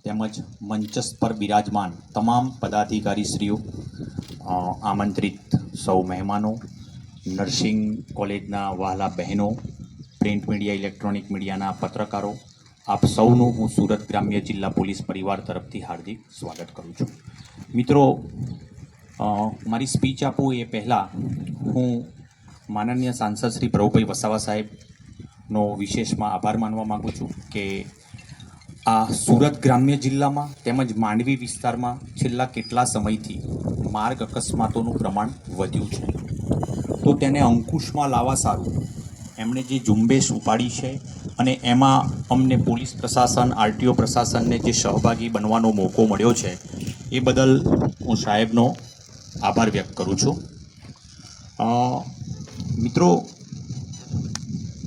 તેમજ મંચસ્થ પર બિરાજમાન તમામ પદાધિકારીશ્રીઓ, આમંત્રિત સૌ મહેમાનો, નર્સિંગ કોલેજના વહાલા બહેનો, પ્રિન્ટ મીડિયા, ઇલેક્ટ્રોનિક મીડિયાના પત્રકારો, આપ સૌનું હું સુરત ગ્રામ્ય જિલ્લા પોલીસ પરિવાર તરફથી હાર્દિક સ્વાગત કરું છું. મિત્રો, મારી સ્પીચ આપું એ પહેલાં હું માનનીય સાંસદ શ્રી પ્રભુભાઈ વસાવા સાહેબનો વિશેષમાં આભાર માનવા માગું છું કે આ સુરત ગ્રામ્ય જિલ્લામાં તેમજ માંડવી વિસ્તારમાં છેલ્લા કેટલા સમયથી માર્ગ અકસ્માતોનું પ્રમાણ વધ્યું છે, તો તેને અંકુશમાં લાવવા સારું એમણે જે ઝુંબેશ ઉપાડી છે અને એમાં અમને પોલીસ પ્રશાસન, આરટીઓ પ્રશાસનને જે સહભાગી બનવાનો મોકો મળ્યો છે એ બદલ હું સાહેબનો આભાર વ્યક્ત કરું છું. મિત્રો,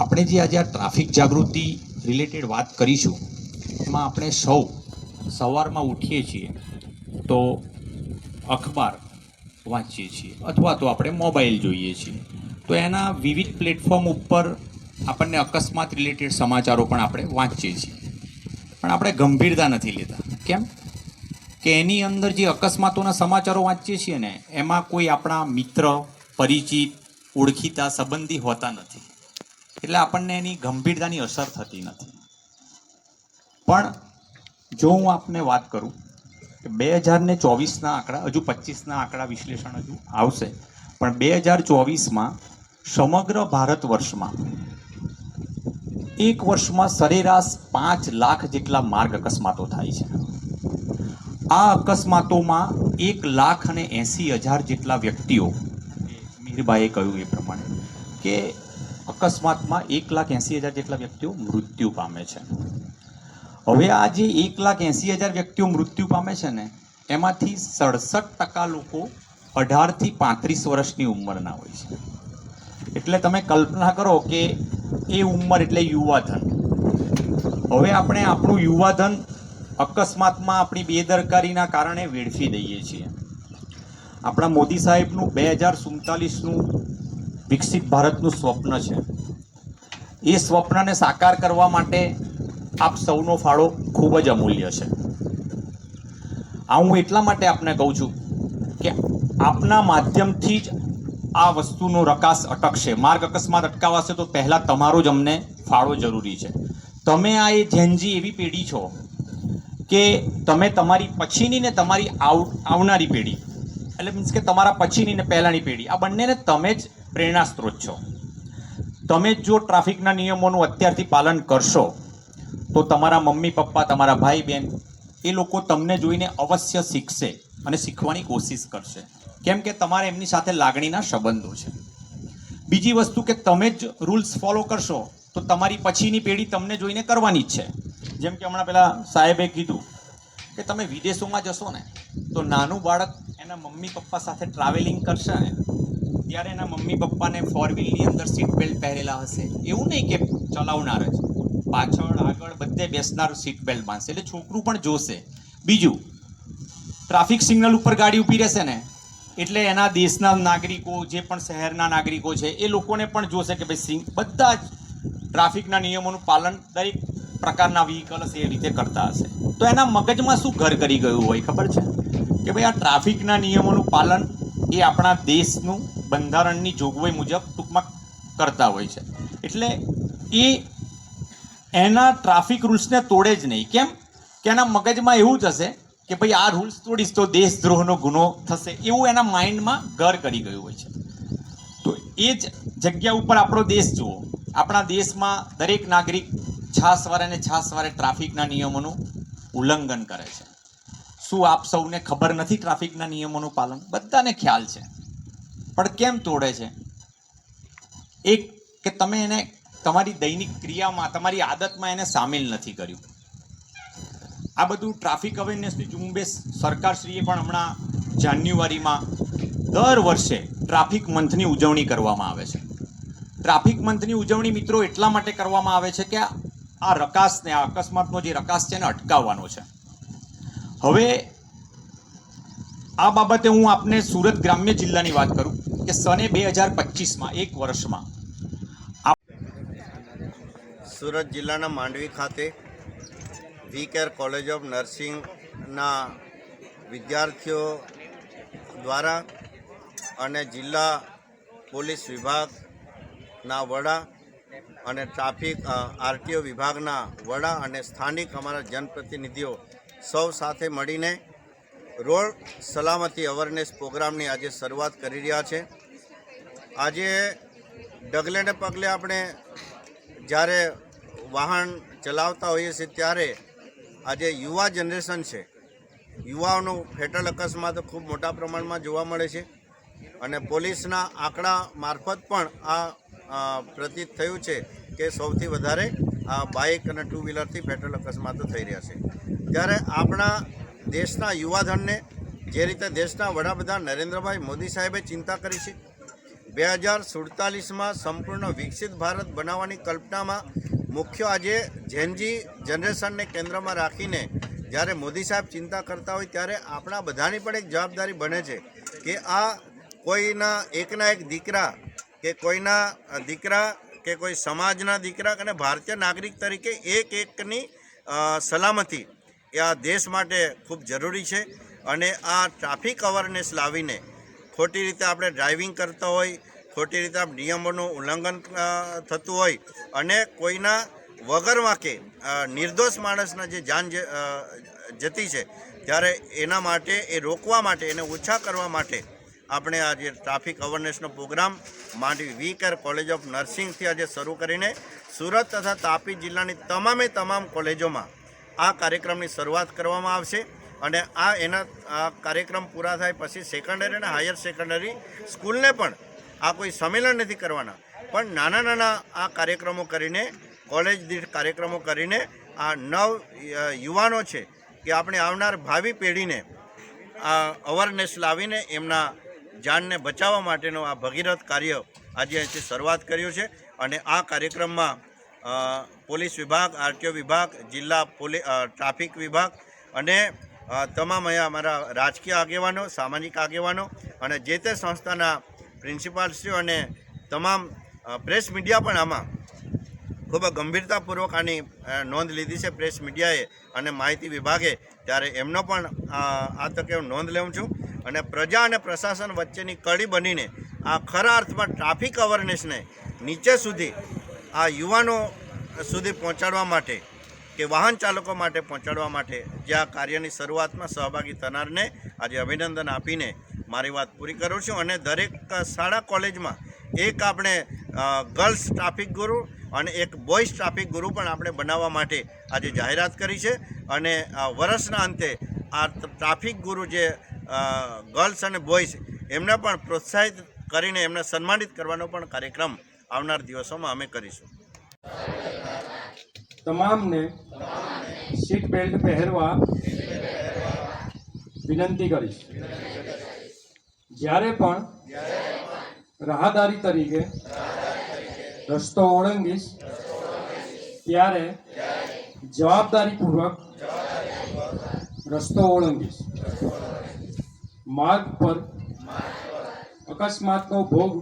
આપણે જે આજે આ ટ્રાફિક જાગૃતિ રિલેટેડ વાત કરીશું એમાં આપણે સૌ સવારમાં ઉઠીએ છીએ તો અખબાર વાંચીએ છીએ અથવા તો આપણે મોબાઈલ જોઈએ છીએ, તો એના વિવિધ પ્લેટફોર્મ ઉપર આપણને અકસ્માત રિલેટેડ સમાચારો પણ આપણે વાંચીએ છીએ, પણ આપણે ગંભીરતા નથી લેતા. કેમ કે એની અંદર જે અકસ્માતોના સમાચારો વાંચીએ છીએ ને એમાં કોઈ આપણા મિત્ર, પરિચિત, ઓળખીતા, સંબંધી હોતા નથી, એટલે આપણને એની ગંભીરતાની અસર થતી નથી. પણ જો હું આપને વાત કરું કે 2024ના આંકડા, હજુ 25ના આંકડા વિશ્લેષણ હજુ આવશે, પણ 2024માં સમગ્ર ભારત વર્ષમાં એક વર્ષમાં સરેરાશ 5 લાખ જેટલા માર્ગ અકસ્માતો થાય છે. આ અકસ્માતોમાં 1,80,000 જેટલા વ્યક્તિઓ, મીરભાઈએ કહ્યું એ પ્રમાણે કે અકસ્માતમાં 1,80,000 જેટલા વ્યક્તિઓ મૃત્યુ પામે છે. હવે આ જે 1,80,000 વ્યક્તિઓ મૃત્યુ પામે છે ને એમાંથી 67% લોકો 18 થી 35 વર્ષની ઉંમરના હોય છે. એટલે તમે કલ્પના કરો કે એ ઉંમર એટલે યુવાધન. હવે આપણે આપણું યુવાધન અકસ્માતમાં આપણી બેદરકારીના કારણે વેડફી દઈએ છીએ. આપણા મોદી સાહેબનું 2047નું વિકસિત ભારતનું સ્વપ્ન છે. એ સ્વપ્નને સાકાર કરવા માટે આપ સૌનો ફાળો ખૂબ જ અમૂલ્ય છે. આ હું એટલા માટે આપને કહું છું કે આપના માધ્યમથી જ આ વસ્તુનો રકાસ અટકશે. માર્ગ અકસ્માત અટકાવાશે તો પહેલાં તમારો જ અમને ફાળો જરૂરી છે. તમે આ એ જેનજી એવી પેઢી છો કે તમે તમારી પછીની ને તમારી આવનારી પેઢી, એટલે મીન્સ કે તમારા પછીની ને પહેલાંની પેઢી, આ બંનેને તમે જ પ્રેરણા સ્ત્રોત છો. તમે જો ટ્રાફિકના નિયમોનું અત્યારથી પાલન કરશો તો તમારા મમ્મી પપ્પા, તમારા ભાઈ બહેન એ લોકો તમને જોઈને અવશ્ય શીખશે અને શીખવાની કોશિશ કરશે. કેમ કે તમારે એમની સાથે લાગણીના સંબંધો છે. બીજી વસ્તુ કે તમે જ રૂલ્સ ફોલો કરશો તો તમારી પછીની પેઢી તમને જોઈને કરવાની જ છે. જેમ કે હમણાં પેલા સાહેબે કીધું કે તમે વિદેશોમાં જશો ને તો નાનું બાળક એના મમ્મી પપ્પા સાથે ટ્રાવેલિંગ કરશે ને ત્યારે એના મમ્મી પપ્પાને 4 વ્હીલની અંદર સીટ બેલ્ટ પહેરેલા હશે. એવું નહીં કે ચલાવનાર જ, પાછળ આગળ બધે બેસનાર સીટ બેલ્ટ બાંધશે, એટલે છોકરું પણ જોશે. બીજું, ટ્રાફિક સિગ્નલ ઉપર ગાડી ઊભી રહેશે ને એટલે એના દેશના નાગરિકો, જે પણ શહેરના નાગરિકો છે એ લોકોને પણ જોશે કે ભાઈ બધા જ ટ્રાફિકના નિયમોનું પાલન દરેક પ્રકારના વ્હીકલ્સ એ રીતે કરતા હશે. તો એના મગજમાં શું ઘર કરી ગયું હોય ખબર છે કે ભાઈ આ ટ્રાફિકના નિયમોનું પાલન એ આપણા દેશનું બંધારણની જોગવાઈ મુજબ ટૂંકમાં કરતા હોય છે. એટલે એ એના ટ્રાફિક રૂલ્સને તોડે જ નહીં. કેમ કે એના મગજમાં એવું જ હશે કે ભાઈ આ રૂલ્સ તોડીશ તો દેશદ્રોહનો ગુનો થશે, એવું એના માઇન્ડમાં ઘર કરી ગયું હોય છે. તો એ જ જગ્યા ઉપર આપણો દેશ જુઓ. આપણા દેશમાં દરેક નાગરિક છાસવારે ને છાસવારે ટ્રાફિકના નિયમોનું ઉલ્લંઘન કરે છે. શું આપ સૌને ખબર નથી ટ્રાફિકના નિયમોનું પાલન? બધાને ખ્યાલ છે, પણ કેમ તોડે છે? એક કે તમે એને તમારી દૈનિક ક્રિયામાં, તમારી આદતમાં એને સામેલ નથી કર્યું. આ બધું ટ્રાફિક અવેરનેસની ઝુંબેશ સરકારશ્રીએ પણ હમણાં જાન્યુઆરીમાં દર વર્ષે ટ્રાફિક મંથની ઉજવણી કરવામાં આવે છે. ટ્રાફિક મંથની ઉજવણી મિત્રો એટલા માટે કરવામાં આવે છે કે આ રકાસને, આ અકસ્માતનો જે રકાસ છે એને અટકાવવાનો છે. હવે આ બાબતે હું આપને સુરત ગ્રામ્ય જિલ્લાની વાત કરું કે સને 2025માં એક વર્ષમાં સુરત જિલ્લાના માંડવી ખાતે વી.કેર કોલેજ ઓફ નર્સિંગના વિદ્યાર્થીઓ દ્વારા અને જિલ્લા પોલીસ વિભાગના વડા અને ટ્રાફિક આરટીઓ વિભાગના વડા અને સ્થાનિક અમારા જનપ્રતિનિધિઓ સૌ સાથે મળીને રોડ સલામતી અવેરનેસ પ્રોગ્રામની આજે શરૂઆત કરી રહ્યા છે. આજે ડગલે ને પગલે આપણે જ્યારે વાહન ચલાવતા હોઈએ છીએ ત્યારે આજે યુવા જનરેશન છે, યુવાઓનું ફેટલ અકસ્માતો ખૂબ મોટા પ્રમાણમાં જોવા મળે છે અને પોલીસના આંકડા મારફત પણ આ પ્રતીત થયું છે કે સૌથી વધારે આ બાઇક અને ટુ વ્હીલરથી ફેટલ અકસ્માતો થઈ રહ્યા છે. ત્યારે આપણા દેશના યુવાધનને જે રીતે દેશના વડાપ્રધાન નરેન્દ્રભાઈ મોદી સાહેબે ચિંતા કરી છે, 2047માં સંપૂર્ણ વિકસિત ભારત બનાવવાની કલ્પનામાં મુખ્ય આજે જેનજી જનરેશનને કેન્દ્રમાં રાખીને જ્યારે મોદી સાહેબ ચિંતા કરતા હોય ત્યારે આપણા બધાની પણ એક જવાબદારી બને છે કે આ કોઈના એકના એક દીકરા કે કોઈના દીકરા કે કોઈ સમાજના દીકરા અને ભારતીય નાગરિક તરીકે એક એકની સલામતી એ આ દેશ માટે ખૂબ જરૂરી છે. અને આ ટ્રાફિક અવેરનેસ લાવીને ખોટી રીતે આપણે ડ્રાઇવિંગ કરતા હોય, ખોટી રીતે આપણે નિયમોનું ઉલ્લંઘન થતું હોય અને કોઈના વગર વાંકે નિર્દોષ માણસના જે જાન જતી છે ત્યારે એના માટે એ રોકવા માટે, એને ઓછા કરવા માટે આપણે આજે ટ્રાફિક અવેરનેસનો programme Mandvi V Care college of નર્સિંગથી આજે શરૂ કરીને સુરત તથા તાપી જિલ્લાની તમામ કોલેજોમાં આ કાર્યક્રમની શરૂઆત કરવામાં આવશે. અને આ કાર્યક્રમ પૂરા થાય પછી સેકન્ડરી અને હાયર સેકન્ડરી સ્કૂલને પણ આ કોઈ સંમેલન નથી કરવાના, પણ નાના આ કાર્યક્રમો કરીને, કોલેજ દીઠ કાર્યક્રમો કરીને આ યુવાનો છે કે આપણે આવનાર ભાવિ પેઢીને આ અવેરનેસ લાવીને એમના જાનને બચાવવા માટેનો આ ભગીરથ કાર્ય આજે અહીંથી શરૂઆત કર્યું છે. અને આ કાર્યક્રમમાં પોલીસ વિભાગ, આરટીઓ વિભાગ, જિલ્લા ટ્રાફિક વિભાગ અને તમામ અહીંયા અમારા રાજકીય આગેવાનો, સામાજિક આગેવાનો અને જે તે સંસ્થાના પ્રિન્સિપાલશ્રીઓ અને તમામ પ્રેસ મીડિયા પણ આમાં ખૂબ ગંભીરતાપૂર્વક આની નોંધ લીધી છે, પ્રેસ મીડિયાએ અને માહિતી વિભાગે. ત્યારે એમનો પણ આ તકે હું નોંધ લઉં છું. અને પ્રજા અને પ્રશાસન વચ્ચેની કડી બનીને આ ખરા અર્થમાં ટ્રાફિક અવેરનેસને નીચે સુધી આ યુવાનો સુધી પહોંચાડવા માટે કે વાહન ચાલકો માટે પહોંચાડવા માટે જે આ કાર્યની શરૂઆતમાં સહભાગી થનારને આજે અભિનંદન આપીને મારી વાત પૂરી કરું છું. અને દરેક શાળા કોલેજમાં એક આપણે ગર્લ્સ ટ્રાફિક ગુરુ અને એક બોયઝ ટ્રાફિક ગુરુ પણ આપણે બનાવવા માટે આજે જાહેરાત કરી છે. અને વર્ષના અંતે આ ટ્રાફિક ગુરુ જે ગર્લ્સ અને બોયઝ એમને પણ પ્રોત્સાહિત કરીને એમને સન્માનિત કરવાનો પણ કાર્યક્રમ આવનાર દિવસોમાં અમે કરીશું. તમામને સીટ બેલ્ટ પહેરવા વિનંતી કરીશ. જ્યારે પણ રાહદારી તરીકે રસ્તો ઓળંગીશ ત્યારે જવાબદારીપૂર્વક રસ્તો ઓળંગીશ. માર્ગ પર અકસ્માતનો ભોગ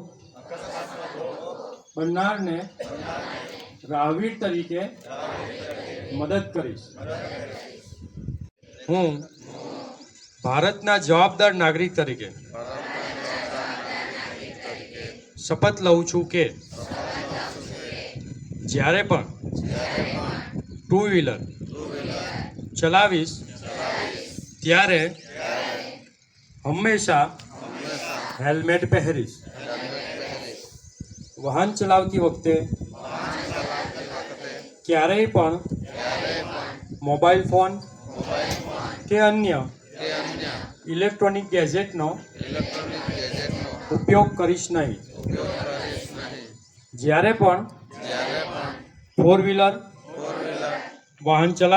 બનનારને રાહવીર તરીકે મદદ કરીશ. હું ભારતના જવાબદાર નાગરિક તરીકે શપથ લઉં છું કે જ્યારે પણ ટુ વ્હીલર ચલાવીશ ત્યારે હંમેશા હેલ્મેટ પહેરીશ. વાહન ચલાવતી વખતે ક્યારેય પણ મોબાઈલ ફોન કે અન્ય ઇલેક્ટ્રોનિક ગેજેટનો ઉપયોગ કરીશ નહીં. જ્યારે પણ ફોર વ્હીલર વાહન ચલાવ